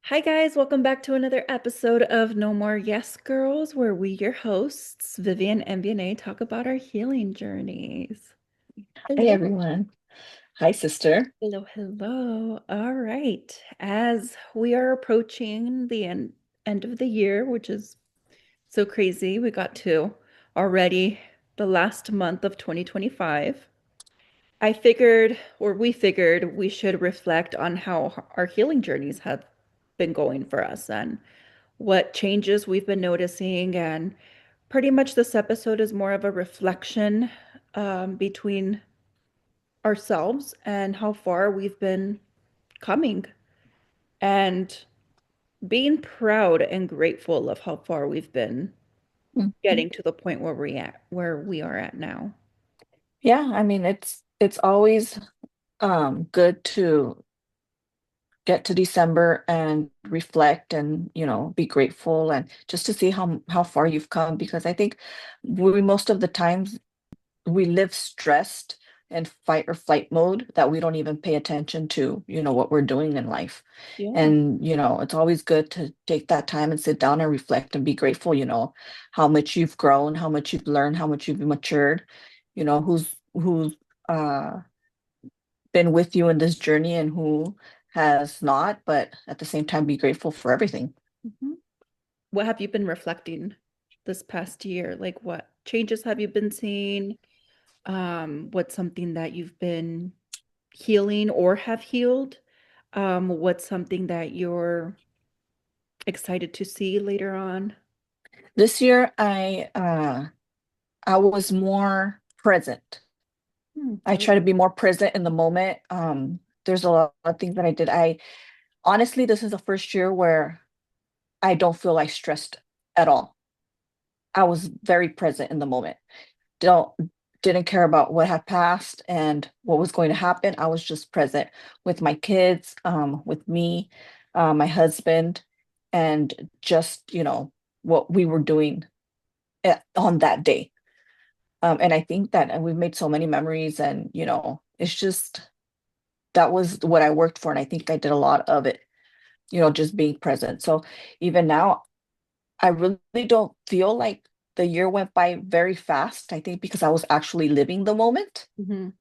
Hi, guys. Welcome back to another episode of No More Yes Girls, where we, your hosts, Vivian and Vieney, talk about our healing journeys. Hey Hello. everyone. Hi, sister. Hello, hello. All right. As we are approaching the end of the year, which is so crazy, we got to already the last month of 2025. I figured, or we figured, we should reflect on how our healing journeys have been going for us and what changes we've been noticing. And pretty much this episode is more of a reflection between ourselves and how far we've been coming and being proud and grateful of how far we've been Mhm. getting to the point where we are at now. Yeah, I mean it's always good to get to December and reflect and be grateful and just to see how far you've come because I think we most of the times we live stressed and fight or flight mode that we don't even pay attention to, what we're doing in life. Yeah. And, it's always good to take that time and sit down and reflect and be grateful, how much you've grown, how much you've learned, how much you've matured, who's uh been with you in this journey and who has not, but at the same time be grateful for everything. Mhm. What have you been reflecting this past year? Like, what changes have you been seeing? What's something that you've been healing or have healed? What's something that you're excited to see later on? This year I was more present. I I like try to be more present in the moment. There's a lot of things that I did. I honestly, this is the first year where I don't feel like stressed at all. I was very present in the moment. Don't didn't care about what had passed and what was going to happen. I was just present with my kids, with me, my husband, and just, what we were doing on that day. And I think that and we've made so many memories and, it's just that was what I worked for. And I think I did a lot of it, just being present. So even now, I really don't feel like the year went by very fast. I think because I was actually living the moment. Mhm.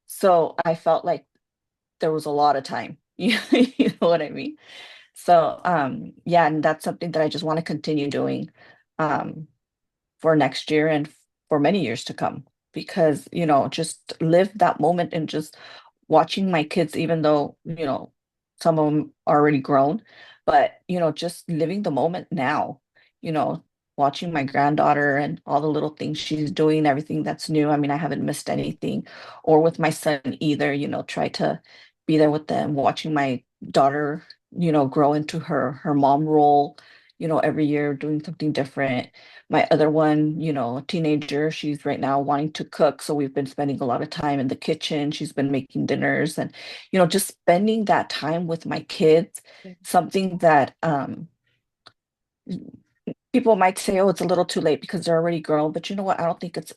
So I felt like there was a lot of time. You know what I mean? So yeah, and that's something that I just want to continue doing um for next year and for many years to come because, just live that moment and just watching my kids, even though, some of them are already grown, but, just living the moment now, you know, watching my granddaughter and all the little things she's doing, everything that's new. I mean, I haven't missed anything, or with my son either, try to be there with them, watching my daughter, grow into her mom role, every year doing something different. My other one, a teenager, she's right now wanting to cook. So we've been spending a lot of time in the kitchen. She's been making dinners and, just spending that time with my kids, Yeah. something that people might say, oh, it's a little too late because they're already grown. But you know what? I don't think it's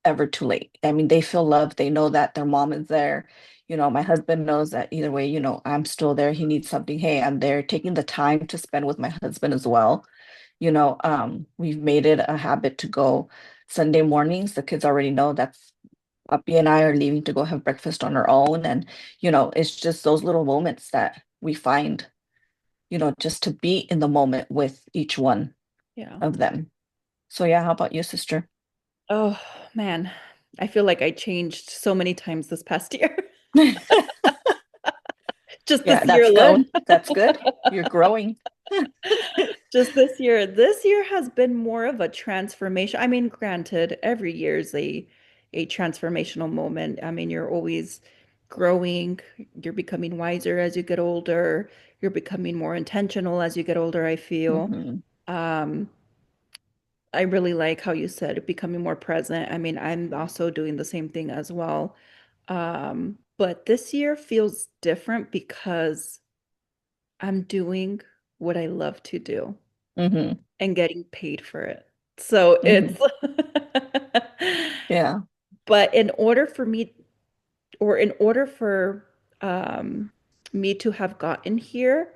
ever too late. I mean, they feel loved. They know that their mom is there. My husband knows that either way, I'm still there. He needs something. Hey, I'm there. Taking the time to spend with my husband as well. We've made it a habit to go Sunday mornings. The kids already know that's Puppy and I are leaving to go have breakfast on our own. And, it's just those little moments that we find, just to be in the moment with each one Yeah. of them. So yeah, how about you, sister? Oh, man. I feel like I changed so many times this past year. Just Yeah, this year that's good. alone. That's good. You're growing. Just this year. This year has been more of a transformation. I mean, granted, every year is a transformational moment. I mean, you're always growing, you're becoming wiser as you get older, you're becoming more intentional as you get older, I feel. Hmm. Um, I really like how you said becoming more present. I mean, I'm also doing the same thing as well. But this year feels different because I'm doing what I love to do Hmm. and getting paid for it. So Hmm. it's, Yeah. but in order for me, or in order for um, me to have gotten here,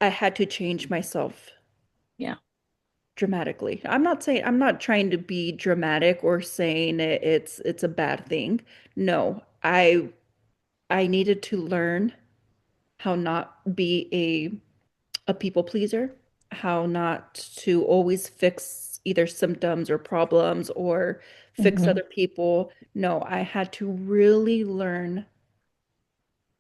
I had to change myself Yeah. dramatically. I'm not trying to be dramatic or saying it's a bad thing. No, I needed to learn how not be a people pleaser, how not to always fix either symptoms or problems or fix Hmm. other people. No, I had to really learn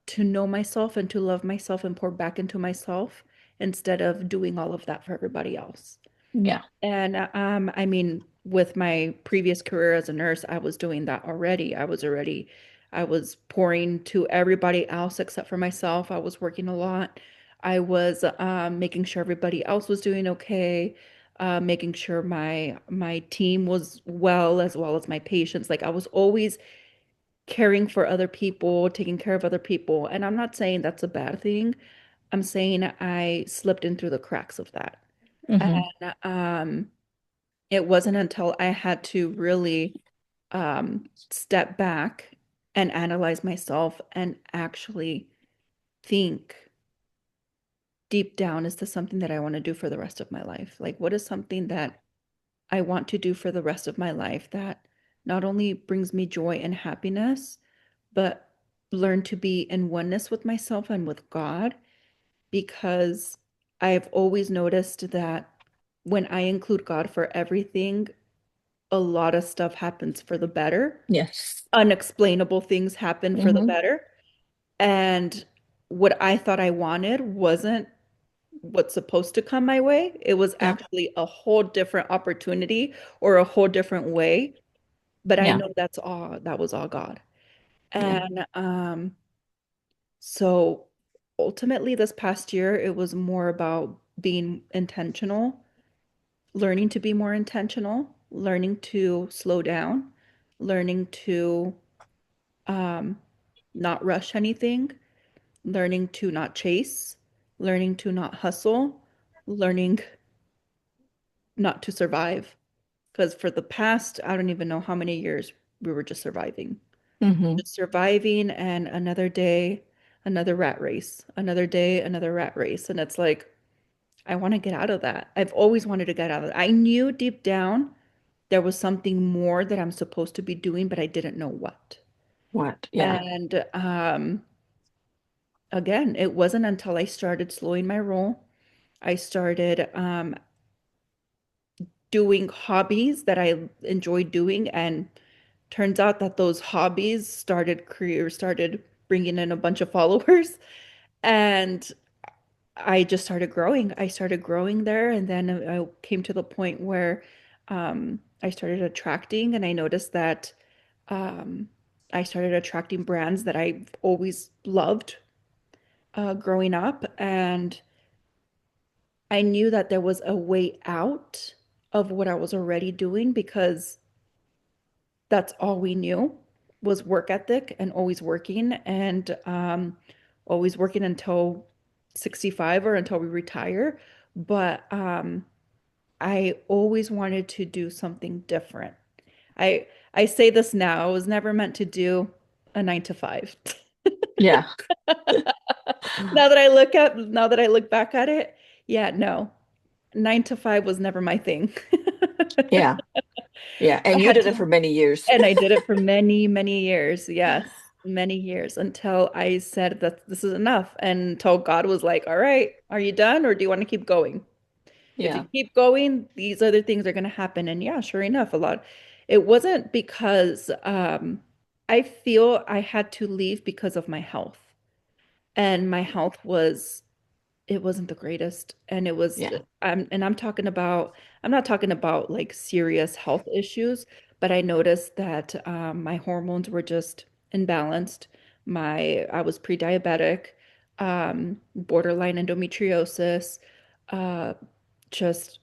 to know myself and to love myself and pour back into myself instead of doing all of that for everybody else. Yeah. And I mean, with my previous career as a nurse, I was doing that already. I was pouring to everybody else except for myself. I was working a lot. I was making sure everybody else was doing okay, making sure my team was well as my patients. Like I was always caring for other people, taking care of other people. And I'm not saying that's a bad thing. I'm saying I slipped in through the cracks of that. Hmm. And it wasn't until I had to really step back and analyze myself and actually think deep down, is this something that I want to do for the rest of my life? Like, what is something that I want to do for the rest of my life that not only brings me joy and happiness, but learn to be in oneness with myself and with God? Because I've always noticed that when I include God for everything, a lot of stuff happens for the better. Yes. Unexplainable things happen for the Hmm. better. And what I thought I wanted wasn't what's supposed to come my way. It was Yeah. actually a whole different opportunity or a whole different way. But I Yeah. know that was all God. Yeah. And so ultimately this past year, it was more about being intentional, learning to be more intentional, learning to slow down, learning to um, not rush anything, learning to not chase, learning to not hustle, learning not to survive. Because for the past, I don't even know how many years we were Hmm. just surviving, and another day, another rat race, another day, another rat race. And it's like, I want to get out of that. I've always wanted to get out of it. I knew deep down there was something more that I'm supposed to be doing, but I didn't know what. What? Yeah. And again, it wasn't until I started slowing my roll, I started doing hobbies that I enjoy doing, and turns out that those hobbies started bringing in a bunch of followers, and I just started growing. I started growing there, and then I came to the point where I started attracting, and I noticed that um, I started attracting brands that I've always loved growing up, and I knew that there was a way out of what I was already doing because that's all we knew was work ethic and always working until 65 or until we retire. But I always wanted to do something different. I say this now, I was never meant to do a 9 to 5. Yeah. Now that I look back at it, yeah, no. 9 to 5 was never my thing. Yeah. Yeah. I And you had did it for to, many years. and I did it for many, many years. Yes, many years until I said that this is enough. And until God was like, all right, are you done or do you want to keep going? If you Yeah. keep going, these other things are going to happen. And yeah, sure enough, it wasn't because I feel I had to leave because of my health. And my health was it wasn't the greatest. And it was Yeah. I'm not talking about like serious health issues, but I noticed that my hormones were just imbalanced. I was pre-diabetic, borderline endometriosis, uh, just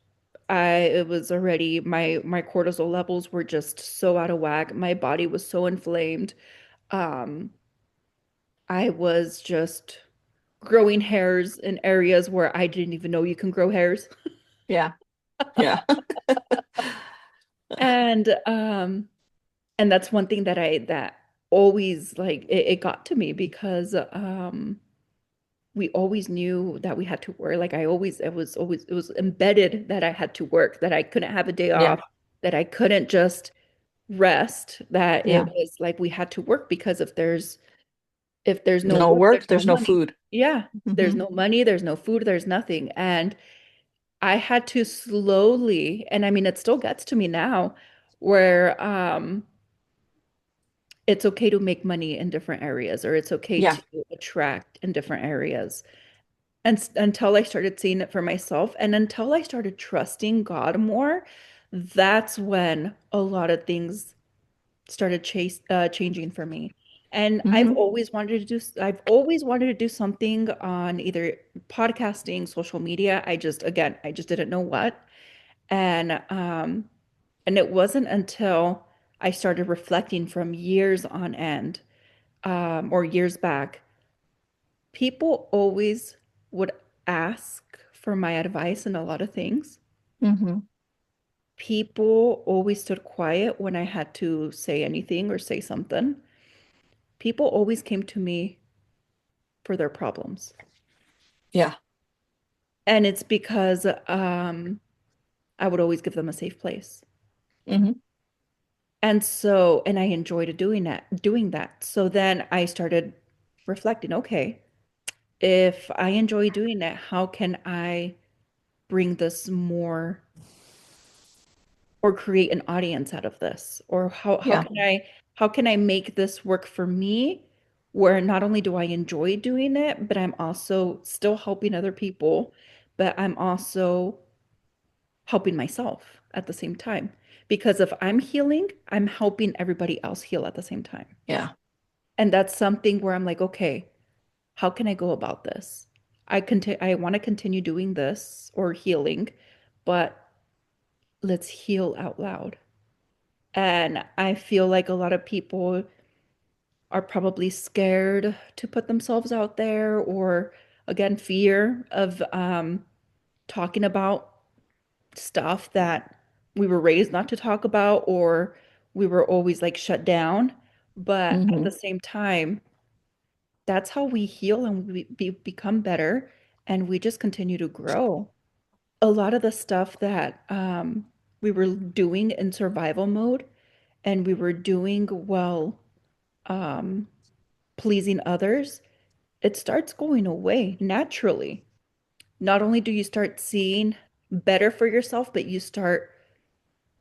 it was already my cortisol levels were just so out of whack. My body was so inflamed. Um, I was just growing hairs in areas where I didn't even know you can grow hairs. Yeah. Yeah. And and that's one thing that always like it got to me because we always knew that we had to work. Like I always, it was embedded that I had to work, that I couldn't have a day Yeah. off, that I couldn't just rest, that it Yeah. was like we had to work because if there's no No work, there's work, no there's no money. food. Yeah, there's Hmm. no money, there's no food, there's nothing. And I had to slowly, and I mean, it still gets to me now, where it's okay to make money in different areas, or it's okay Yeah. to attract in different areas. And until I started seeing it for myself and until I started trusting God more, that's when a lot of things started changing for me. And Hmm. I've always wanted to do something on either podcasting, social media. I just didn't know what. And and it wasn't until I started reflecting from years on end, or years back, people always would ask for my advice in a lot of things. Hmm. People always stood quiet when I had to say anything or say something. People always came to me for their problems. Yeah. And it's because I would always give them a safe place. Hmm. And I enjoyed doing that. So then I started reflecting, okay, if I enjoy doing that, how can I bring this more or create an audience out of this? Or Yeah. how can I make this work for me where not only do I enjoy doing it, but I'm also still helping other people, but I'm also helping myself at the same time. Because if I'm healing, I'm helping everybody else heal at the same time. Yeah. And that's something where I'm like, okay, how can I go about this? I want to continue doing this or healing, but let's heal out loud. And I feel like a lot of people are probably scared to put themselves out there, or again, fear of talking about stuff that we were raised not to talk about, or we were always like shut down. But at the Hmm. same time, that's how we heal and become better, and we just continue to grow. A lot of the stuff that we were doing in survival mode and we were doing well, um, pleasing others, it starts going away naturally. Not only do you start seeing better for yourself, but you start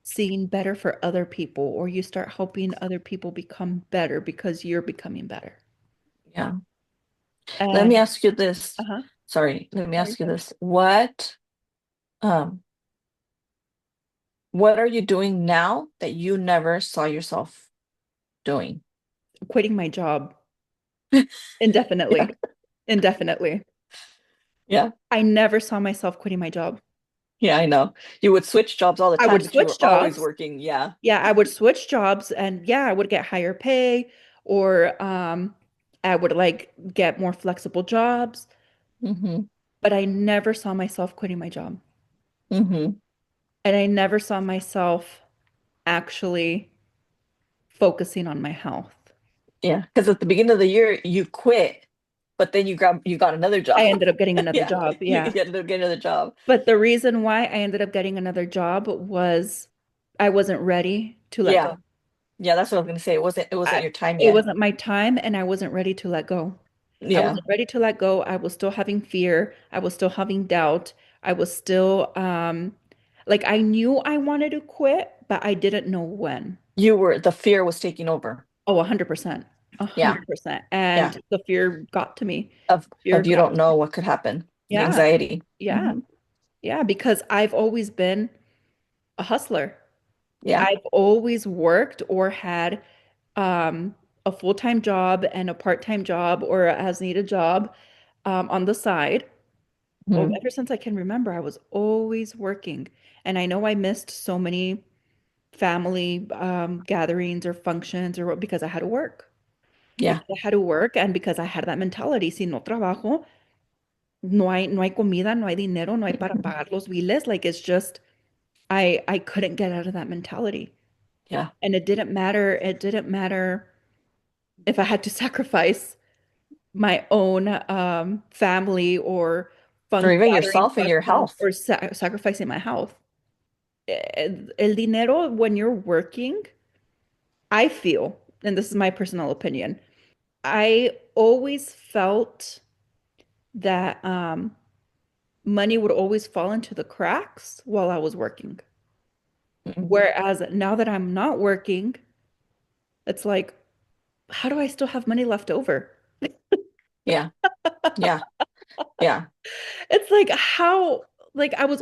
seeing better for other people, or you start helping other people become better because you're becoming better. Yeah. Let me And ask you this. uh-huh. Sorry, let me No, you're ask you good. this. Um, what are you doing now that you never saw yourself doing? Quitting my job Yeah. indefinitely. Indefinitely. Yeah. I never saw myself quitting my job. Yeah, I know. You would switch jobs all the I time, would but you switch were always jobs. working. Yeah. Yeah, I would switch jobs and yeah, I would get higher pay, or I would like get more flexible jobs, Hmm. but I never saw myself quitting my job. Hmm. And I never saw myself actually focusing on my health. Yeah. Because at the beginning of the year, you quit, but then you got another job. I ended up getting another Yeah. job, You yeah. ended up getting another job. But the reason why I ended up getting another job was I wasn't ready to let go. Yeah. Yeah, that's what I was gonna say. It wasn't I, your time it yet. wasn't my time and I wasn't ready to let go. I Yeah. wasn't ready to let go. I was still having fear. I was still having doubt. I was still like I knew I wanted to quit, but I didn't know when. The fear was taking over. Oh, 100%. Yeah. 100%. Yeah. And the fear got to me. Of Fear of you got don't to know me. what could happen. The Yeah. anxiety. Yeah. Hmm. Yeah, because I've always been a hustler. Yeah. I've always worked or had um, a full-time job and a part-time job or a as needed job on the side. Oh, Hmm. ever since I can remember, I was always working. And I know I missed so many family gatherings or functions or because I had to work. Yeah. Because I had to work and because I had that mentality, si no trabajo, no hay comida, no hay dinero, no hay para Mhm. pagar los biles. Like it's just I couldn't get out of that mentality. Yeah. And it didn't matter if I had to sacrifice. my own family or Or fun even gathering yourself and your funds health. or sacrificing my health. El dinero, when you're working, I feel, and this is my personal opinion, I always felt that money would always fall into the cracks while I was working. Mhm. Whereas now that I'm not working, it's like, how do I still have money left over? Yeah, yeah, yeah. It's like how like I was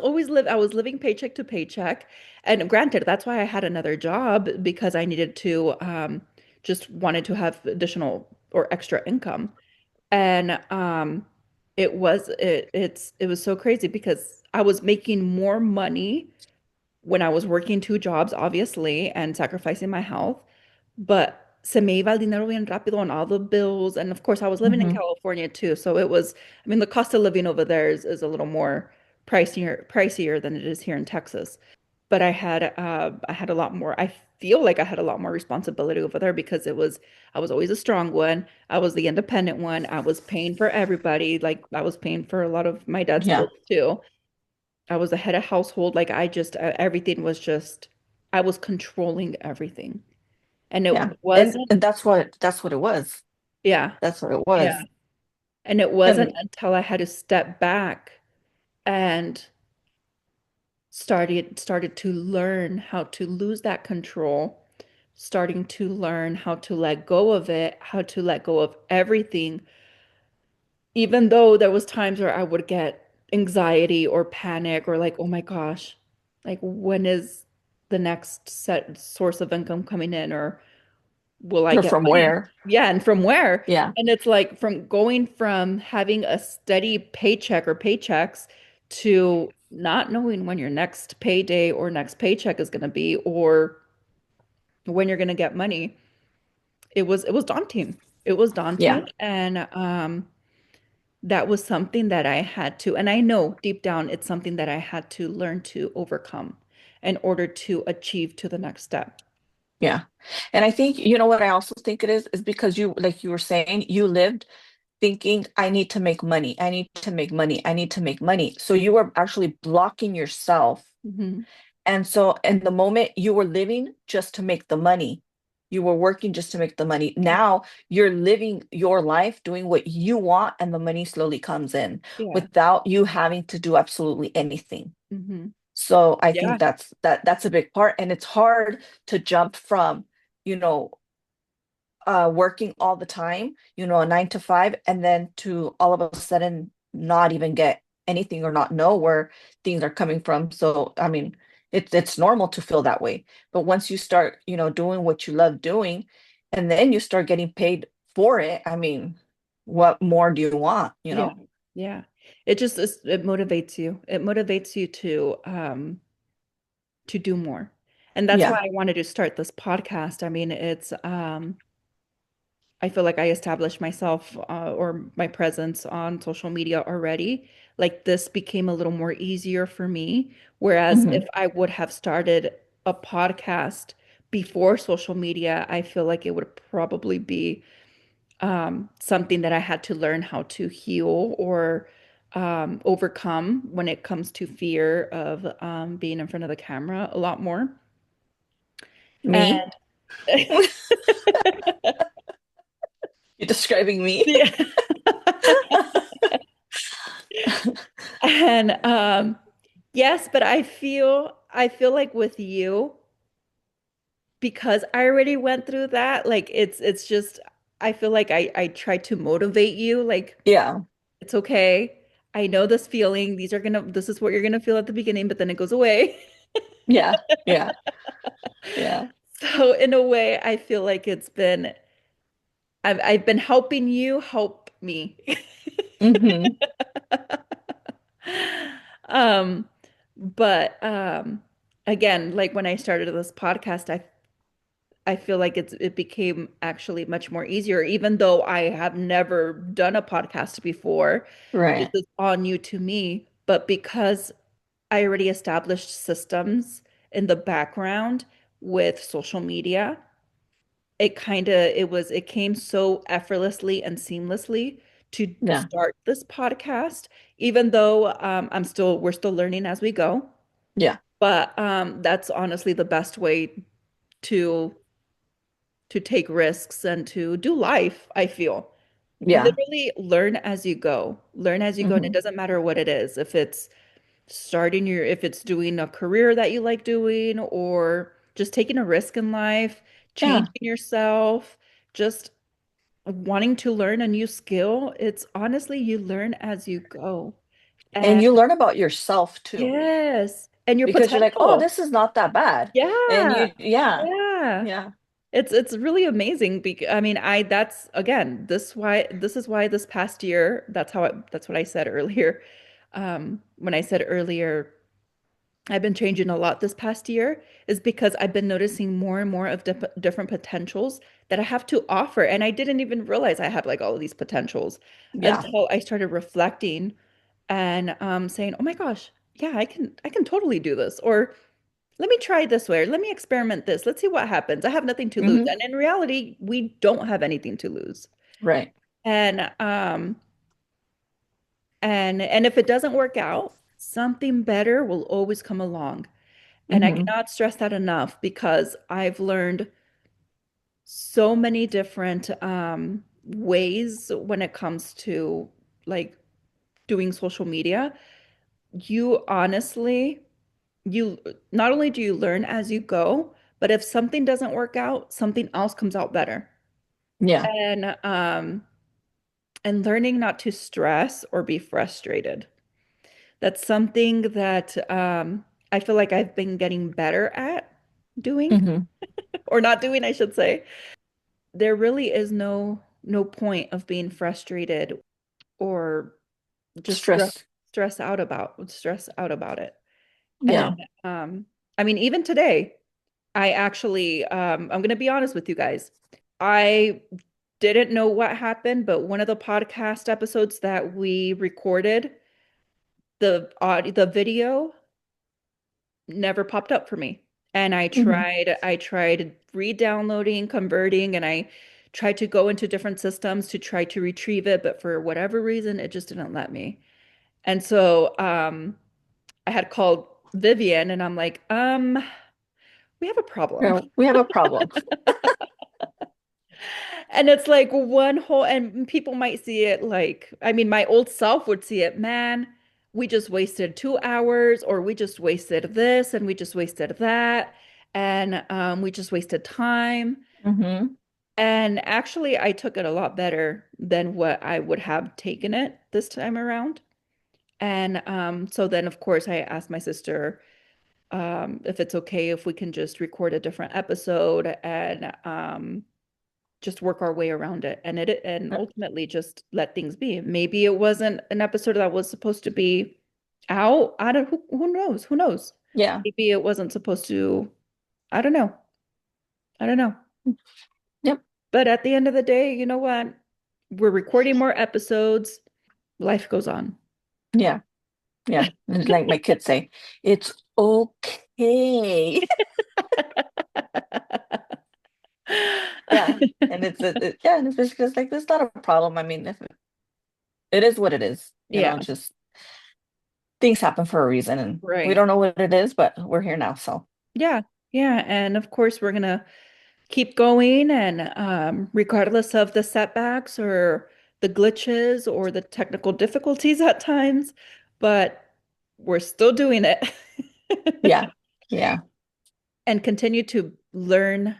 living paycheck to paycheck. And granted, that's why I had another job because I needed to just wanted to have additional or extra income. And it was so crazy because I was making more money when I was working two jobs, obviously, and sacrificing my health. But se me iba el dinero bien rápido on all the bills. And of course, I was living in Hmm. California too. So it was, I mean, the cost of living over there is a little more pricier than it is here in Texas. But I had a lot more, I feel like I had a lot more responsibility over there because I was always a strong one. I was the independent one. I was paying for everybody. Like I was paying for a lot of my dad's Yeah, bills too. I was the head of household. Like everything was just, I was controlling everything. And it yeah. wasn't, And that's what it was. yeah, That's what it yeah. was. And it wasn't And until I had to step back and started to learn how to lose that control, starting to learn how to let go of it, how to let go of everything, even though there was times where I would get anxiety or panic or like, oh my gosh, like when is the next set source of income coming in or will I or get from money? where? Yeah, and from where? Yeah, And it's like from going from having a steady paycheck or paychecks to not knowing when your next payday or next paycheck is going to be or when you're going to get money. It was daunting. It was yeah, daunting and that was something that I had to, and I know deep down it's something that I had to learn to overcome in order to achieve to the next step. yeah. And I think, you know what I also think it is because you, like you were saying, you lived thinking, I need to make money, I need to make money, I need to make money. So you were actually blocking yourself. Hmm. And so in the moment you were living just to make the money, you were working just to make the money. Now you're living your life doing what you want, and the money slowly comes in Yeah. without you having to do absolutely anything. Hmm. So I think Yeah. that's a big part. And it's hard to jump from, you know, working all the time, you know, a 9 to 5, and then to all of a sudden not even get anything or not know where things are coming from. So, I mean, it's normal to feel that way. But once you start, you know, doing what you love doing, and then you start getting paid for it, I mean, what more do you want, you Yeah. know? Yeah. It just it motivates you. It motivates you to do more. And that's why Yeah. I wanted to start this podcast. I mean, it's I feel like I established myself or my presence on social media already. Like this became a little more easier for me. Whereas if Hmm. I would have started a podcast before social media, I feel like it would probably be something that I had to learn how to heal or overcome when it comes to fear of being in front of the camera a lot more. Me? And You're describing me? yeah. And yes, but I feel like with you, because I already went through that, like it's just I feel like I try to motivate you, like Yeah. it's okay. I know this feeling. This is what you're gonna feel at the beginning, but then it goes away. Yeah. Yeah. Yeah. So in a way, I feel like I've been helping you help me. Hmm. Um, but again, like when I started this podcast, I feel like it became actually much more easier, even though I have never done a podcast before. This Right. is all new to me, but because I already established systems in the background with social media, it came so effortlessly and seamlessly to Yeah. start this podcast, even though we're still learning as we go. Yeah. But that's honestly the best way to take risks and to do life, I feel. Yeah. Literally learn as you go. Learn as you go, and it Hmm. doesn't matter what it is. If it's doing a career that you like doing, or just taking a risk in life, Yeah. changing yourself, just wanting to learn a new skill. It's honestly, you learn as you go. And And you learn about yourself too, yes, and your because you're like, oh, potential. this is not that bad. And Yeah. yeah, Yeah. yeah, It's really amazing because I mean, I that's again, this is why this past year, that's what I said earlier. When I said earlier, I've been changing a lot this past year is because I've been noticing more and more of different potentials that I have to offer. And I didn't even realize I had like all of these potentials yeah. until I started reflecting and saying, "Oh my gosh, yeah, I can totally do this." Or let me try this way, or let me experiment this. Let's see what happens. I have nothing to lose. Hmm. And in reality, we don't have anything to lose. Right. And and if it doesn't work out, something better will always come along. And I Hmm. cannot stress that enough because I've learned so many different ways when it comes to like doing social media. You honestly, you not only do you learn as you go, but if something doesn't work out, something else comes out better. Yeah. And learning not to stress or be frustrated. That's something that I feel like I've been getting better at doing Hmm. or not doing, I should say. There really is no point of being frustrated or just Stress. stress out about it. Yeah. And I mean, even today, I'm going to be honest with you guys. I didn't know what happened, but one of the podcast episodes that we recorded, the video never popped up for me. And Hmm. I tried re-downloading, converting, and I tried to go into different systems to try to retrieve it, but for whatever reason, it just didn't let me. And so I had called Vivian and I'm like, we have a problem. Yeah, we have a problem. And it's like one whole, and people might see it like, I mean, my old self would see it, man, we just wasted 2 hours, or we just wasted this, and we just wasted that, and we just wasted time. Hmm. And actually, I took it a lot better than what I would have taken it this time around. And so then, of course, I asked my sister if it's okay if we can just record a different episode and just work our way around it and ultimately just let things be. Maybe it wasn't an episode that was supposed to be out. I don't who knows? Who knows? Yeah. Maybe it wasn't supposed to. I don't know. I don't know. Yep. But at the end of the day, you know what? We're recording more episodes. Life goes on. Yeah. Yeah. And like my kids say, it's okay. Yeah. And yeah, and it's basically just like, it's not a problem. I mean, if it is what it is, Yeah, just things happen for a reason and we right. don't know what it is, but we're here now. So Yeah. Yeah, and of course we're gonna keep going and regardless of the setbacks or the glitches or the technical difficulties at times, but we're still doing it yeah. Yeah. and continue to learn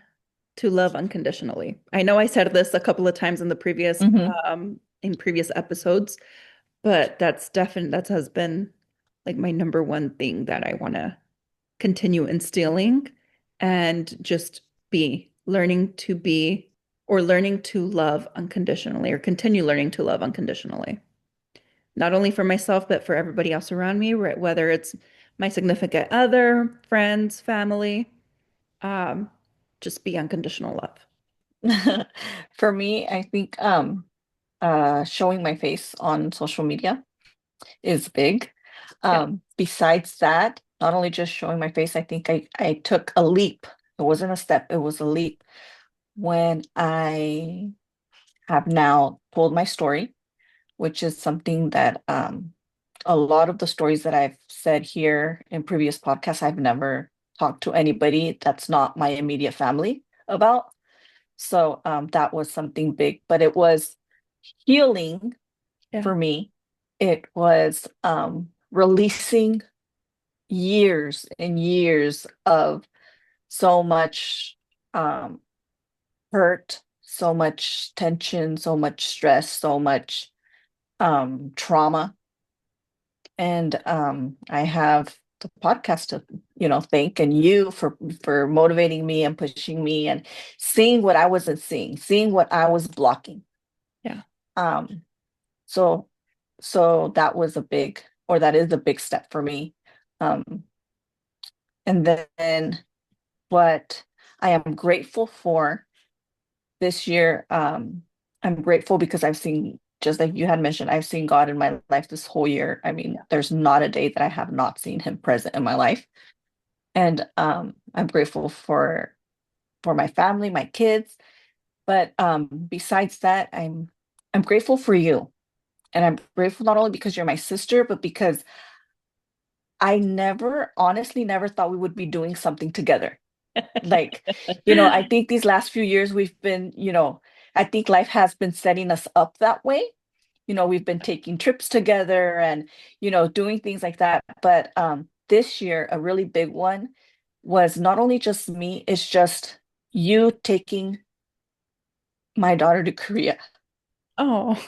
to love unconditionally. I know I said this a couple of times Hmm. in previous episodes, but that has been like my number one thing that I want to continue instilling and just be learning to be or learning to love unconditionally or continue learning to love unconditionally. Not only for myself, but for everybody else around me, right? Whether it's my significant other, friends, family, um, just be unconditional love. For me, I think showing my face on social media is big. Yeah. Besides that, not only just showing my face, I think I took a leap. It wasn't a step, it was a leap when I have now told my story, which is something that a lot of the stories that I've said here in previous podcasts, I've never talked to anybody that's not my immediate family about. So that was something big, but it was healing Yeah. for me. It was releasing years and years of so much um, hurt, so much tension, so much stress, so much trauma. And I have the podcast to, thank, and you for motivating me and pushing me and seeing what I wasn't seeing, seeing what I was blocking. Yeah. Um, so so that was a big, or that is a big step for me. Um, and then what I am grateful for this year, I'm grateful because I've seen, just like you had mentioned, I've seen God in my life this whole year. I mean, Yeah. there's not a day that I have not seen him present in my life. And I'm grateful for my family, my kids. But besides that, I'm grateful for you. And I'm grateful not only because you're my sister, but because I never, honestly, never thought we would be doing something together. Like, I think these last few years we've been, I think life has been setting us up that way. We've been taking trips together and, doing things like that. But this year, a really big one was not only just me, it's just you taking my daughter to Korea. Oh.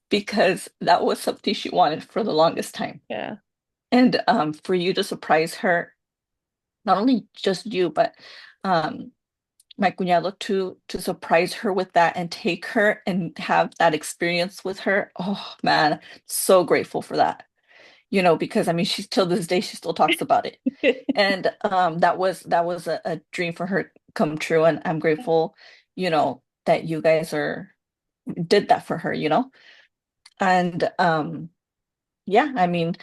Because that was something she wanted for the longest time. Yeah. And for you to surprise her, not only just you, but um, my cuñado to surprise her with that and take her and have that experience with her. Oh man, so grateful for that. Because I mean, she's till this day she still talks about it. And that was a dream for her come true. And I'm grateful, that you guys are did that for her, And yeah, I mean,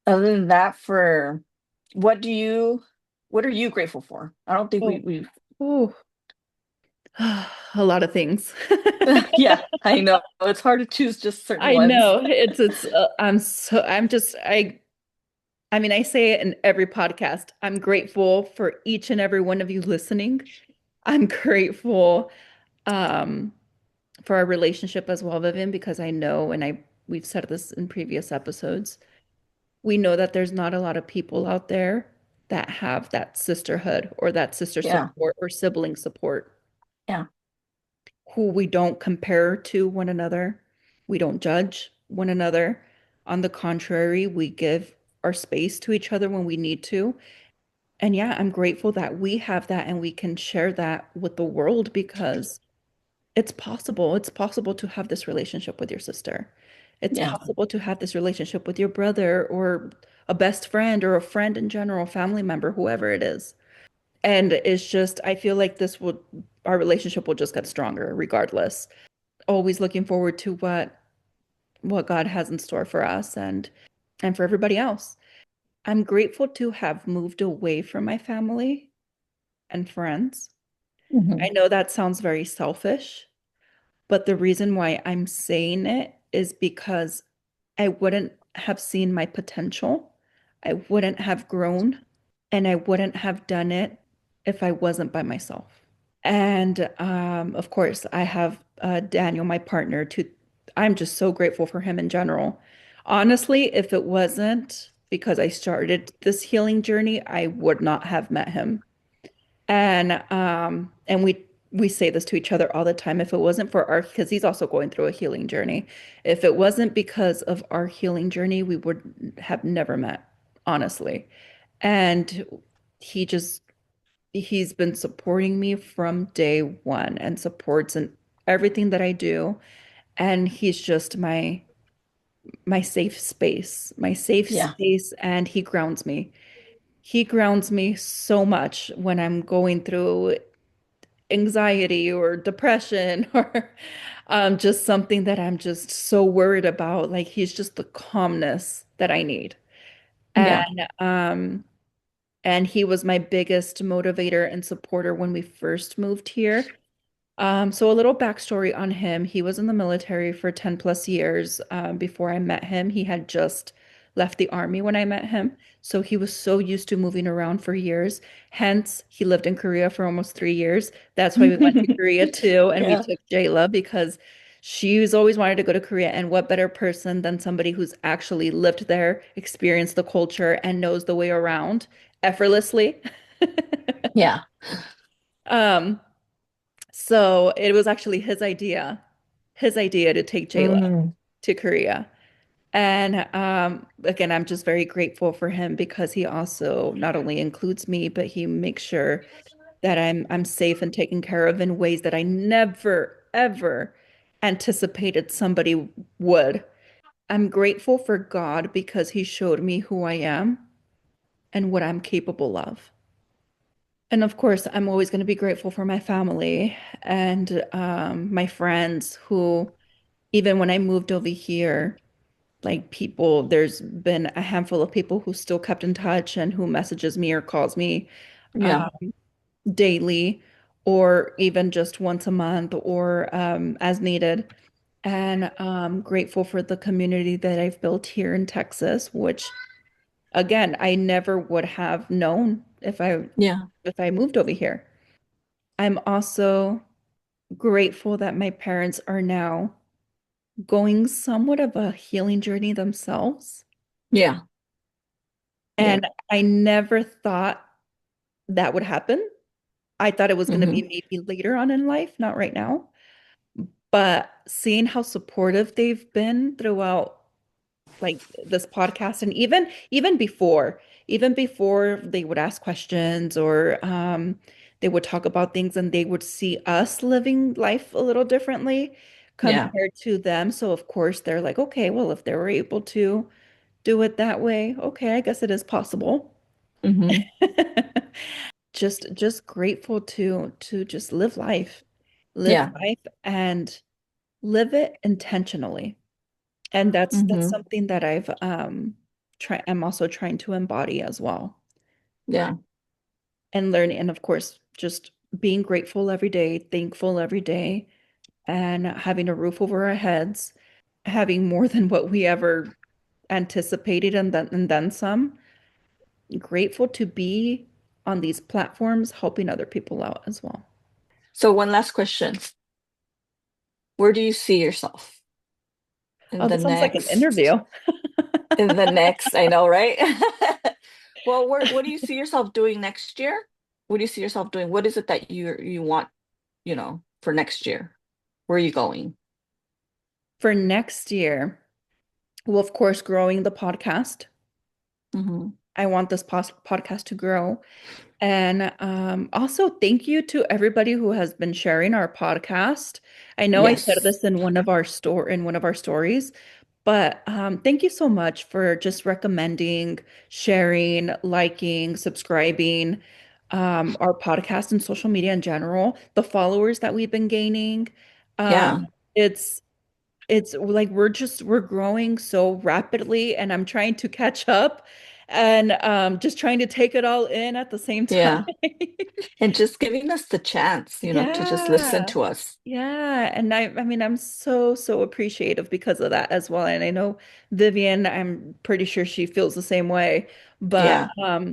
other than that, for what do you what are you grateful for? I don't think Oh. we've Oh. A lot of things. yeah, I know. It's hard to choose just certain I ones. know I mean, I say it in every podcast. I'm grateful for each and every one of you listening. I'm grateful um, for our relationship as well, Vivian, because I know, and we've said this in previous episodes, we know that there's not a lot of people out there that have that sisterhood or that sister Yeah, support or sibling support yeah, who we don't compare to one another. We don't judge one another. On the contrary, we give our space to each other when we need to. And yeah, I'm grateful that we have that and we can share that with the world because it's possible. It's possible to have this relationship with your sister. It's yeah, possible to have this relationship with your brother or a best friend or a friend in general, family member, whoever it is. And it's just, I feel like our relationship will just get stronger regardless. Always looking forward to what God has in store for us and for everybody else. I'm grateful to have moved away from my family and friends. I mhm, know that sounds very selfish, but the reason why I'm saying it is because I wouldn't have seen my potential. I wouldn't have grown, and I wouldn't have done it if I wasn't by myself. And of course, I have Daniel, my partner, I'm just so grateful for him in general. Honestly, if it wasn't because I started this healing journey, I would not have met him. And we say this to each other all the time. If it wasn't for our, because he's also going through a healing journey. If it wasn't because of our healing journey, we would have never met, honestly. And he just he's been supporting me from day one and supports in everything that I do. And he's just my safe space, my safe yeah, space, and he grounds me. He grounds me so much when I'm going through anxiety or depression or just something that I'm just so worried about. Like he's just the calmness that I need. yeah, And and he was my biggest motivator and supporter when we first moved here. So a little backstory on him. He was in the military for 10 plus years. Before I met him, he had just left the army when I met him. So he was so used to moving around for years. Hence, he lived in Korea for almost 3 years. That's why we went to Korea too, and we Yeah. took Jayla because she's always wanted to go to Korea. And what better person than somebody who's actually lived there, experienced the culture, and knows the way around effortlessly. Yeah. Um, so it was actually his idea to take Jayla Mm, to Korea. And again, I'm just very grateful for him because he also not only includes me, but he makes sure that I'm safe and taken care of in ways that I never, ever anticipated somebody would. I'm grateful for God because he showed me who I am and what I'm capable of. And of course, I'm always going to be grateful for my family and my friends who, even when I moved over here, like people, there's been a handful of people who still kept in touch and who messages me or calls me yeah. um, daily or even just once a month or as needed. And grateful for the community that I've built here in Texas, which again, I never would have known Yeah. if I moved over here. I'm also grateful that my parents are now going somewhat of a healing journey themselves. Yeah. Yeah. And I never thought that would happen. I thought it was going to be Hmm. maybe later on in life, not right now. But seeing how supportive they've been throughout like this podcast and even before they would ask questions or they would talk about things and they would see us living life a little differently Yeah. compared to them. So of course they're like, okay, well, if they were able to do it that way, okay, I guess it is possible. Hmm. Just grateful to just live Yeah. life and live it intentionally. And that's Hmm. something that I'm also trying to embody as well Yeah. and learn. And of course, just being grateful every day, thankful every day, and having a roof over our heads, having more than what we ever anticipated and then some. Grateful to be on these platforms helping other people out as well. So one last question. Where do you see yourself in Oh, the this sounds like an next, interview. I know, right? Well, what do you see yourself doing next year? What do you see yourself doing? What is it that you want, for next year? Where are you going? For next year, well, of course, growing the podcast. Hmm. I want this podcast to grow. And also, thank you to everybody who has been sharing our podcast. I know I said Yes. this in one of our stories, but thank you so much for just recommending, sharing, liking, subscribing our podcast and social media in general. The followers that we've been gaining, um, Yeah. it's it's like we're growing so rapidly, and I'm trying to catch up and just trying to take it all in at the same time. Yeah. And just giving us the chance, to just listen Yeah. to us. Yeah. And I mean, I'm so appreciative because of that as well. And I know Vivian, I'm pretty sure she feels the same way. But Yeah.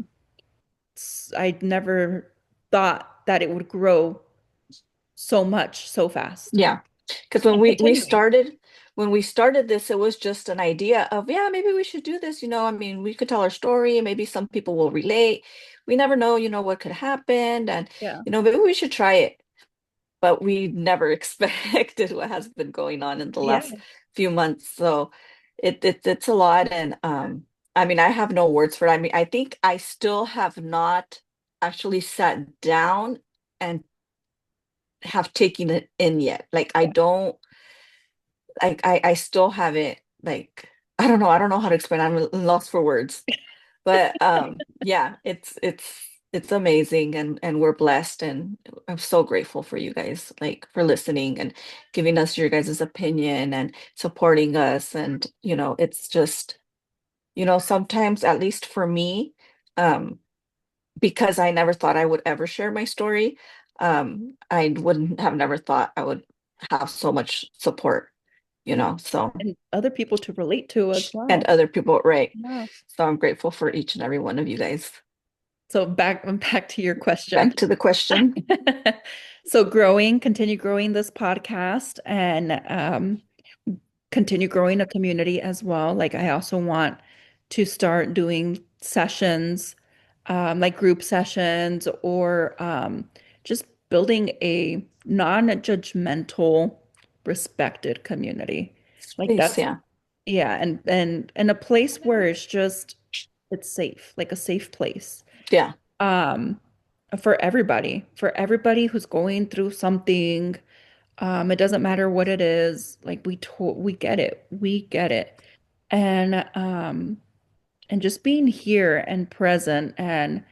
I never thought that it would grow so much so fast Yeah. Because when and we continuing. started, this, it was just an idea of, yeah, maybe we should do this. I mean, we could tell our story, and maybe some people will relate. We never know, what could happen. And, Yeah. maybe we should try it. But we never expected what has been going on in the Yeah. last few months. So it's a lot. And I mean, I have no words for it. I mean, I think I still have not actually sat down and have taken it in yet. Like I Yeah. don't like I still haven't, like, I don't know how to explain. I'm lost for words. But yeah, it's amazing, and we're blessed, and I'm so grateful for you guys, like, for listening and giving us your guys' opinion and supporting us. And it's just, sometimes, at least for me, um because I never thought I would ever share my story, I wouldn't have never thought I would have so much support, Yeah. so And other people to relate to as and well. other people, right. Yeah. So I'm grateful for each and every one of you guys. So back to your question. Back to the question. So continue growing this podcast and continue growing a community as well. Like I also want to start doing sessions, like group sessions or just building a non-judgmental, respected community. Like Space, that's yeah. yeah, and a place where it's safe, like a safe place. Yeah, Um for everybody who's going through something, it doesn't matter what it is, like we get it. We get it. And just being here and present and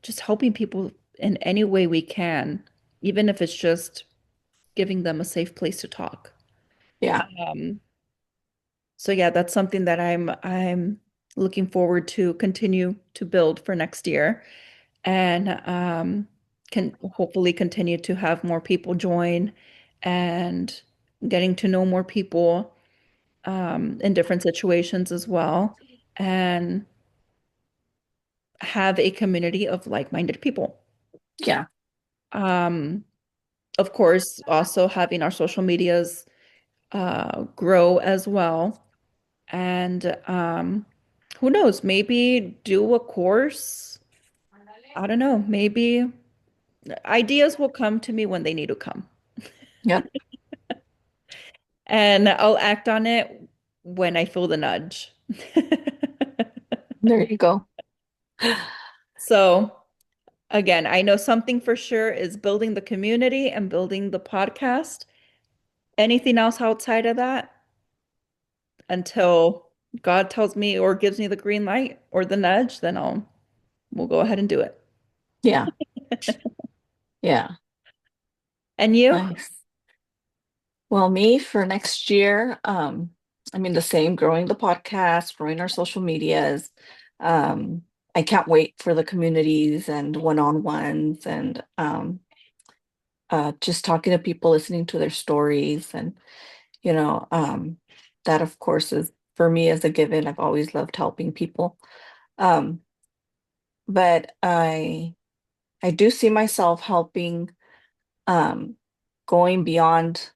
just helping people in any way we can, even if it's just giving them a safe place to talk. yeah, Um, so yeah, that's something that I'm looking forward to continue to build for next year and can hopefully continue to have more people join and getting to know more people in different situations as well and have a community of like-minded people. yeah, Um, of course, also having our social medias grow as well. And who knows, maybe do a course. I don't know, maybe ideas will come to me when they need to come. yep. And I'll act on it when I feel the nudge. There you go. So, again, I know something for sure is building the community and building the podcast. Anything else outside of that until God tells me or gives me the green light or the nudge, then we'll go ahead and do it. Yeah, yeah. And you? Nice. Well, me for next year, I mean the same, growing the podcast, growing our social medias. I can't wait for the communities and one-on-ones and just talking to people, listening to their stories, and you know, that of course is for me as a given. I've always loved helping people. Um, but I do see myself helping, um, going beyond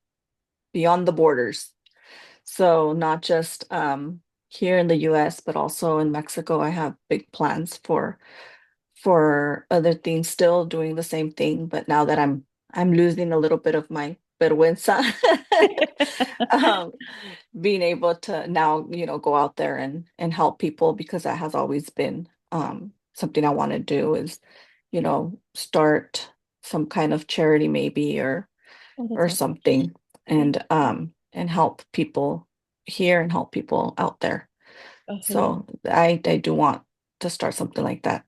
the borders. So not just here in the US, but also in Mexico. I have big plans for other things, still doing the same thing, but now that I'm losing a little bit of my vergüenza, um, being able to now, go out there and help people because that has always been something I want to do is, start some kind of charity maybe Oh, that's or awesome. something Yeah. and help people here and help people out there. Oh, So I do want to start something like that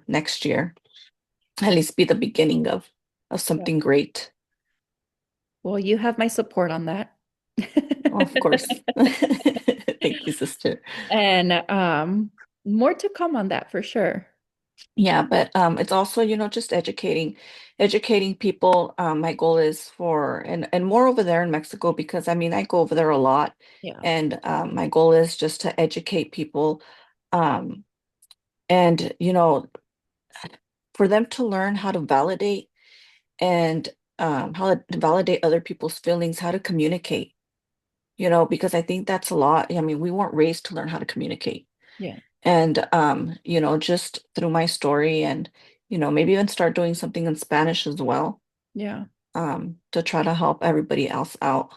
next year. At least be the beginning of yeah. something great. Well, you have my support on that. Of course. Thank you, sister. And more to come on that for sure. Yeah, but it's also, just educating people. My goal is for and more over there in Mexico because I mean I go over there a lot Yeah. and my goal is just to educate people um and for them to learn how to validate and how to validate other people's feelings, how to communicate, because I think that's a lot. I mean, we weren't raised to learn how to communicate. Yeah. And just through my story and maybe even start doing something in Spanish as well, Yeah. to try to help everybody else out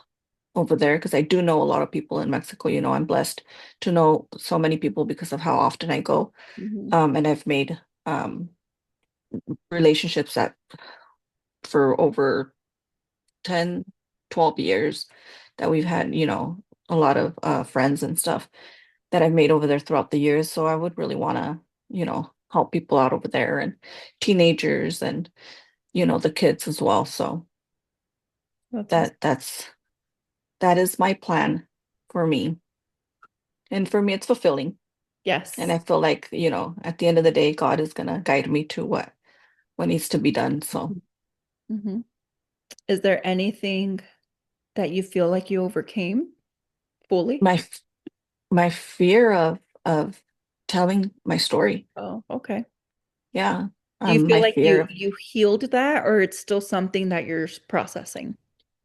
over there because I do know a lot of people in Mexico. I'm blessed to know so many people because of how often I go. Hmm. And I've made relationships that for over 10, 12 years that we've had, a lot of friends and stuff that I've made over there throughout the years. So I would really want to, help people out over there and teenagers and, the kids as well. So That's awesome. that is my plan for me. And for me, it's fulfilling. And I Yes. feel like, at the end of the day, God is gonna guide me to what needs to be done. So Mhm. Mhm. Is there anything that you feel like you overcame fully? my f- my fear of telling my story. Oh, okay. Yeah. Do you feel My like fear you of, you healed that, or it's still something that you're processing?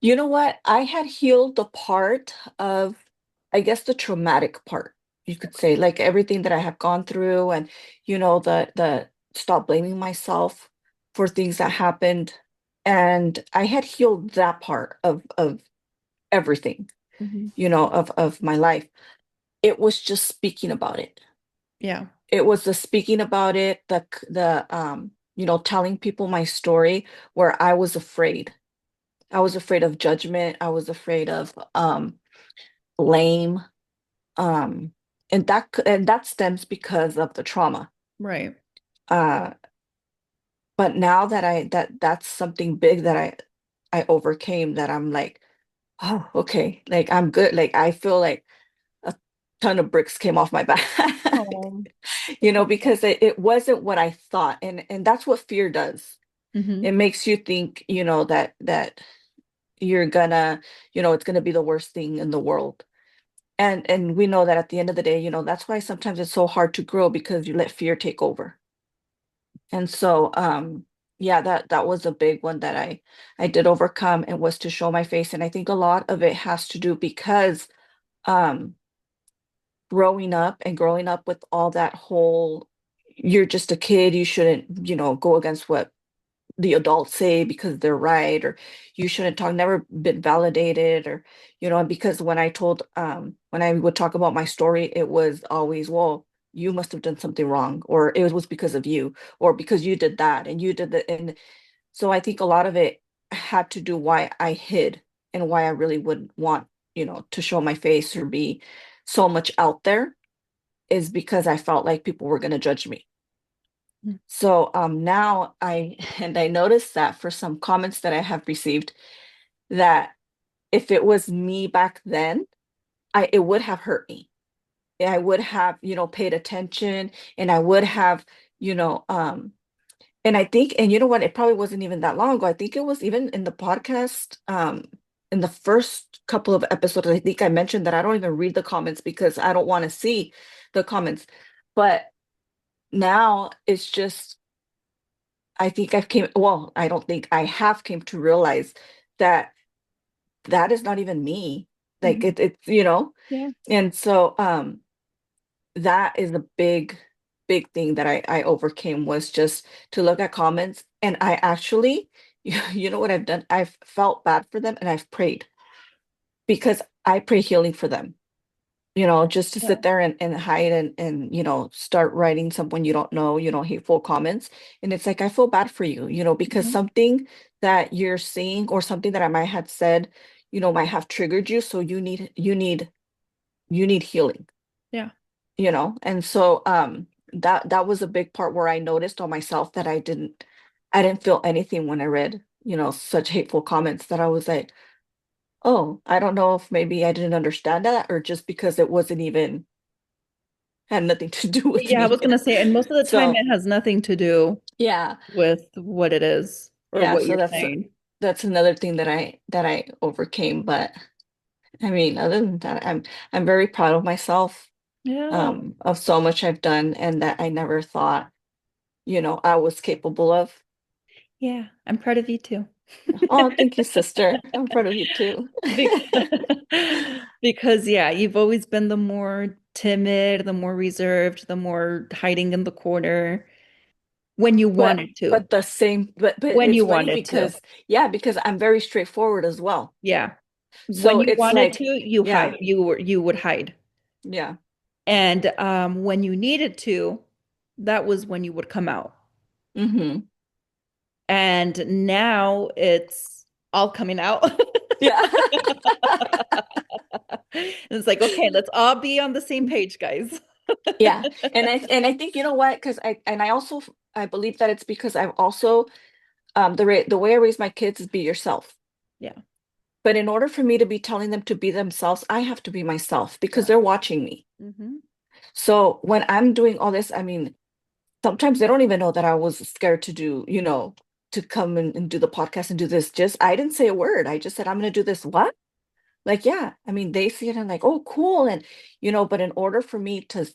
you know what? I had healed the part of, I guess, the traumatic part, you could say, like everything that I have gone through, and the stop blaming myself for things that happened. And I had healed that part of everything, Hmm. of my life. It was just speaking about it. Yeah. It was the speaking about it, telling people my story, where I was afraid. I was afraid of judgment. I was afraid of blame. Um, and that stems because of the trauma. Right. Uh, but now that that's something big that I overcame, that I'm like, oh, okay, like I'm good. Like I feel like a ton of bricks came off my back. Oh, Because it wasn't what I thought. And that's what fear does. hmm. It makes you think, that you're gonna, it's gonna be the worst thing in the world. And we know that at the end of the day, that's why sometimes it's so hard to grow, because you let fear take over. And so yeah, that was a big one that I did overcome, and was to show my face. And I think a lot of it has to do because um growing up with all that whole, you're just a kid, you shouldn't, go against what the adults say because they're right, or you shouldn't talk, never been validated, or and because when I would talk about my story, it was always, well, you must have done something wrong, or it was because of you, or because you did that and you did that. And so I think a lot of it had to do why I hid, and why I really would want, to show my face or be so much out there, is because I felt like people were going to judge me. So now and I noticed that for some comments that I have received, that if it was me back then, it would have hurt me. I would have, paid attention, and I would have, you know, and I think, and you know what, it probably wasn't even that long ago. I think it was even in the podcast, in the first couple of episodes, I think I mentioned that I don't even read the comments because I don't want to see the comments. But now it's just, I don't think I have came to realize that that is not even me. Like Hmm. it's, Yeah. and so that is a big thing that I overcame, was just to look at comments. And I actually, you know what I've done? I've felt bad for them, and I've prayed, because I pray healing for them. Just to Yeah. sit there and hide, and start writing someone you don't know, hateful comments. And it's like, I feel bad for you, because Mhm. something that you're seeing, or something that I might have said, might have triggered you. So you need healing, Yeah. and so that was a big part where I noticed on myself that I didn't feel anything when I read, such hateful comments, that I was like, oh, I don't know if maybe I didn't understand that, or just because it wasn't even, had nothing to do with Yeah, I me. was gonna say, and most of the time So it has nothing to do yeah, with what it is or yeah. what So you're that's saying. that's another thing that I overcame. But I mean, other than that, I'm very proud of myself, Yeah. of so much I've done, and that I never thought, I was capable of. Yeah, I'm proud of you too. Oh, thank you, sister. I'm proud of you too. Because, because yeah, you've always been the more timid, the more reserved, the more hiding in the corner when you But wanted to. but the same, but When it's you funny wanted to. because, yeah, because I'm very straightforward as well. Yeah. When So you it's wanted to, like, you hide. yeah, You would hide. yeah. And when you needed to, that was when you would come out. Hmm. And now it's all coming out. Yeah. And it's like, okay, let's all be on the same page, guys. Yeah. And I think, you know what, because I also, I believe that it's because I've also, the way I raise my kids is be yourself. Yeah, But in order for me to be telling them to be themselves, I have to be myself, because yeah. they're watching me. Hmm. So when I'm doing all this, I mean, sometimes they don't even know that I was scared to do, to come and do the podcast and do this. Just I didn't say a word. I just said I'm going to do this. What? Like, yeah. I mean, they see it and like, oh, cool. And but in order for me to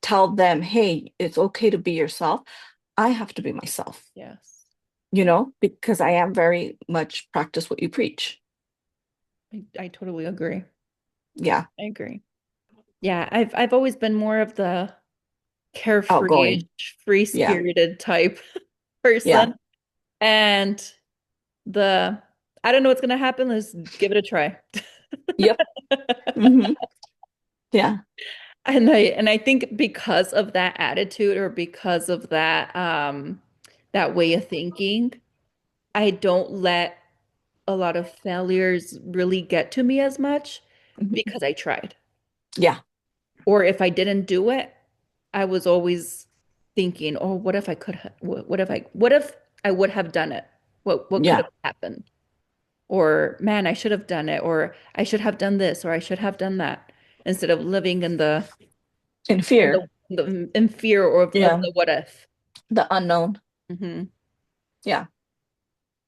tell them, hey, it's okay to be yourself, I have to be myself, Yes. Yeah, because I am very much practice what you preach. I totally agree. Yeah. I agree. Yeah, I've always been more of the Outgoing. carefree-ish, Yeah. free-spirited type Yeah. person. And the I don't know what's gonna happen, let's give it a try. Yep. Hmm. Yeah. And I think because of that attitude or because of that way of thinking, I don't let a lot of failures really get to me as much Hmm. because I tried. Yeah. Or if I didn't do it, I was always thinking, "Oh, what if I could ha what if I would have done it? What could Yeah. have happened?" Or, "Man, I should have done it," or "I should have done this," or "I should have done that," instead of living in the In in fear. in fear of Yeah. the what if. The unknown. Hmm. Yeah.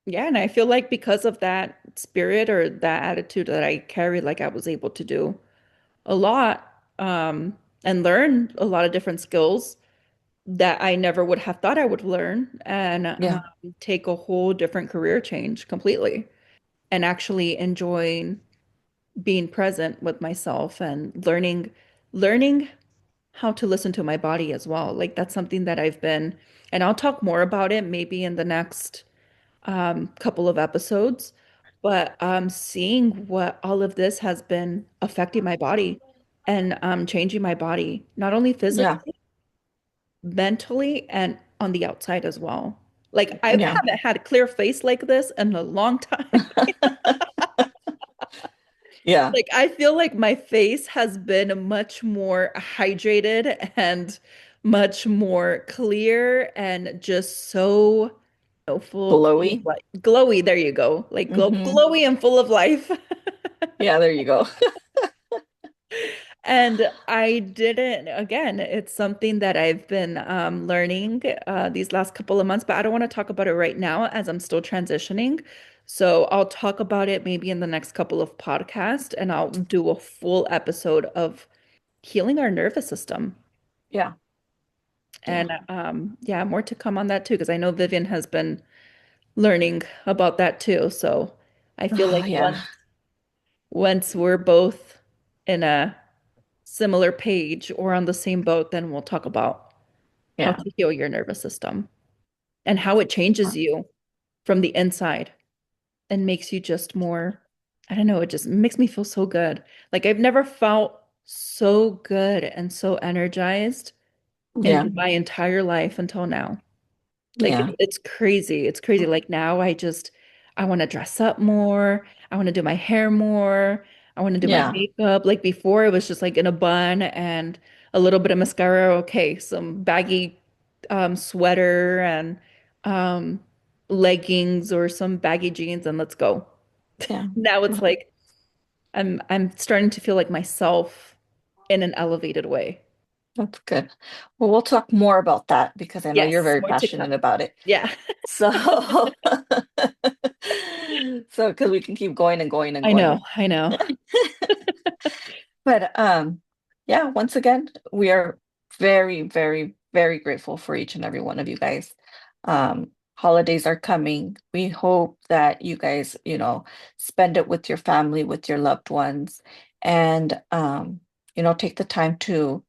Yeah, and I feel like because of that spirit or that attitude that I carried, like I was able to do a lot, and learn a lot of different skills that I never would have thought I would learn, and Yeah. take a whole different career change completely, and actually enjoying being present with myself and learning how to listen to my body as well. Like that's something that I've been, and I'll talk more about it maybe in the next couple of episodes, but seeing what all of this has been affecting my body and changing my body, not only Yeah. physically, mentally, and on the outside as well. Like I Yeah. haven't had a clear face like this in a long time. Yeah. Like I feel like my face has been much more hydrated and much more clear and just so full of Glowy. life. Glowy, there you go. Like Hmm. glowy and full of life. Yeah, there you go. And I didn't, again, it's something that I've been learning these last couple of months, but I don't want to talk about it right now as I'm still transitioning. So I'll talk about it maybe in the next couple of podcasts, and I'll do a full episode of healing our nervous system. Yeah. Yeah. And yeah, more to come on that too, because I know Vivian has been learning about that too. So I feel Oh, like yeah. once we're both in a similar page or on the same boat, then we'll talk about how Yeah. to heal your nervous system and how it changes you from the inside and makes you just more, I don't know, it just makes me feel so good. Like I've never felt so good and so energized in Yeah. my entire life until now. Like Yeah. it's crazy. It's crazy. Like now I want to dress up more. I want to do my hair more. I want to do my Yeah. makeup. Like before it was just like in a bun and a little bit of mascara. Okay, some baggy sweater and um leggings or some baggy jeans and let's go. Yeah. Now it's No, like I'm starting to feel like myself in an elevated way. that's good. Well, we'll talk more about that because I know you're Yes, very more to come. passionate about it. Yeah, So, so because we can keep going and going and I know. going. I know. But yeah, once again, we are very, very, very grateful for each and every one of you guys. Holidays are coming. We hope that you guys, spend it with your family, with your loved ones, and take the time to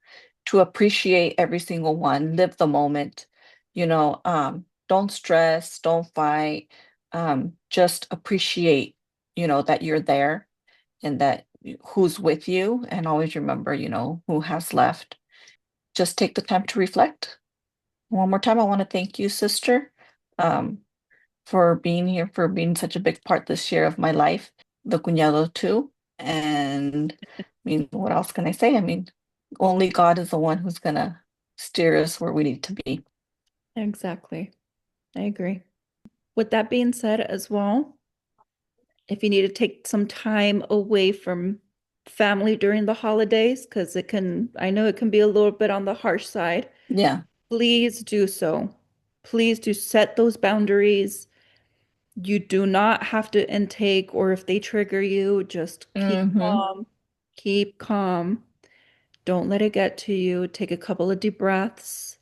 appreciate every single one, live the moment, don't stress, don't fight, just appreciate, that you're there and that who's with you, and always remember, who has left. Just take the time to reflect. One more time, I want to thank you, sister, um, for being here, for being such a big part this year of my life, the cuñado too. And I mean, what else can I say? I mean, only God is the one who's gonna steer us where we need to be. Exactly. I agree. With that being said, as well, if you need to take some time away from family during the holidays because I know it can be a little bit on the harsh side. Yeah. Please do so. Please do set those boundaries. You do not have to intake, or if they trigger you, just keep Mm-hmm. calm. Keep calm. Don't let it get to you. Take a couple of deep breaths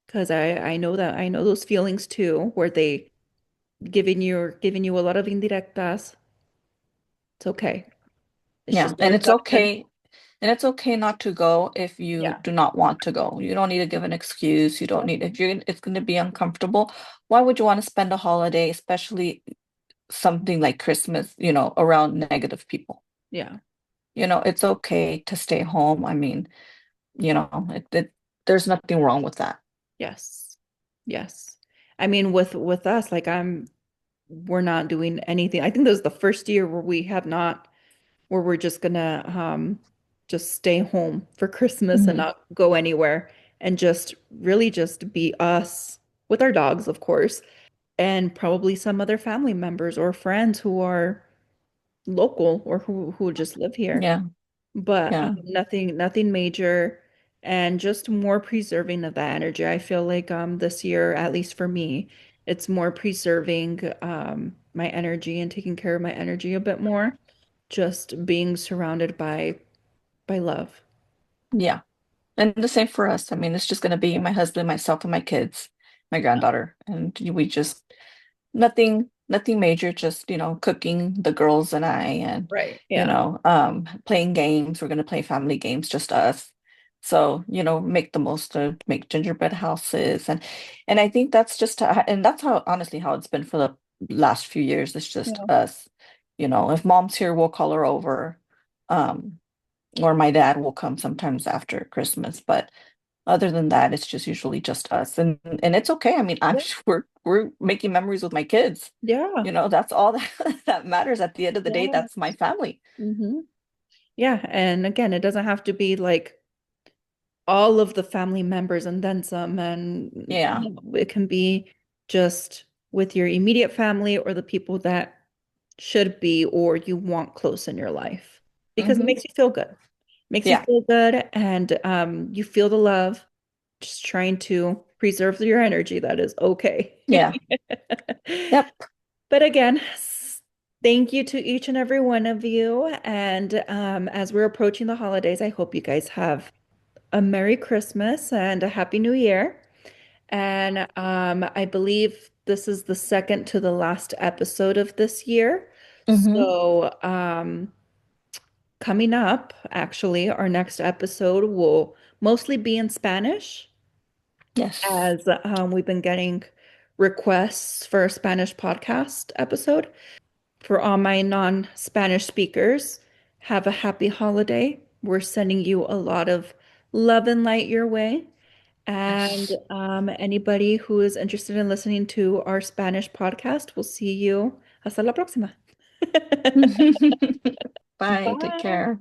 because I know those feelings too, where they giving you a lot of indirectas. It's okay. It's Yeah. just a reflection. And it's okay not to go if you Yeah. do not want to go. You don't need to give an excuse. You don't Yeah. need, if you're, it's going to be uncomfortable. Why would you want to spend a holiday, especially something like Christmas, around negative people? Yeah. It's okay to stay home. I mean, there's nothing wrong with that. Yes. Yes. I mean, with us, like we're not doing anything. I think this is the first year where we have not, where we're just gonna just stay home for Christmas and Hmm. not go anywhere and just really just be us with our dogs, of course, and probably some other family members or friends who are local or who just live here. Yeah. But Yeah. nothing major, and just more preserving of that energy. I feel like this year, at least for me, it's more preserving my energy and taking care of my energy a bit more, just being surrounded by love. Yeah. And the same for us. I mean, it's just going to be my husband, myself, and my kids, my granddaughter. And we just, nothing major, just, cooking, the girls and I, and, Right. Yeah. playing games. We're going to play family games, just us. So, make the most of, make gingerbread houses. And I think that's just, and that's how, honestly, how it's been for the last few years. It's just Yeah. us. If mom's here, we'll call her over. Um, or my dad will come sometimes after Christmas, but other than that, it's just usually just us, and it's okay. I mean, I'm Yeah. sure we're making memories with my kids. Yeah. That's all that that matters. At the end of the day, Yeah. that's my family. Hmm. Yeah. And again, it doesn't have to be like all of the family members and then some. And Yeah. no, it can be just with your immediate family or the people that should be or you want close in your life because it Hmm. makes you feel good. Makes you Yeah. feel good and you feel the love. Just trying to preserve your energy. That is okay. Yeah. Yep. But again, thank you to each and every one of you. And as we're approaching the holidays, I hope you guys have a Merry Christmas and a Happy New Year. And I believe this is the second to the last episode of this year. Hmm. So, coming up, actually, our next episode will mostly be in Spanish, Yes. as we've been getting requests for a Spanish podcast episode. For all my non-Spanish speakers, have a happy holiday. We're sending you a lot of love and light your way. And Yes. anybody who is interested in listening to our Spanish podcast, we'll see you. Hasta la próxima. Bye. Take Bye. care.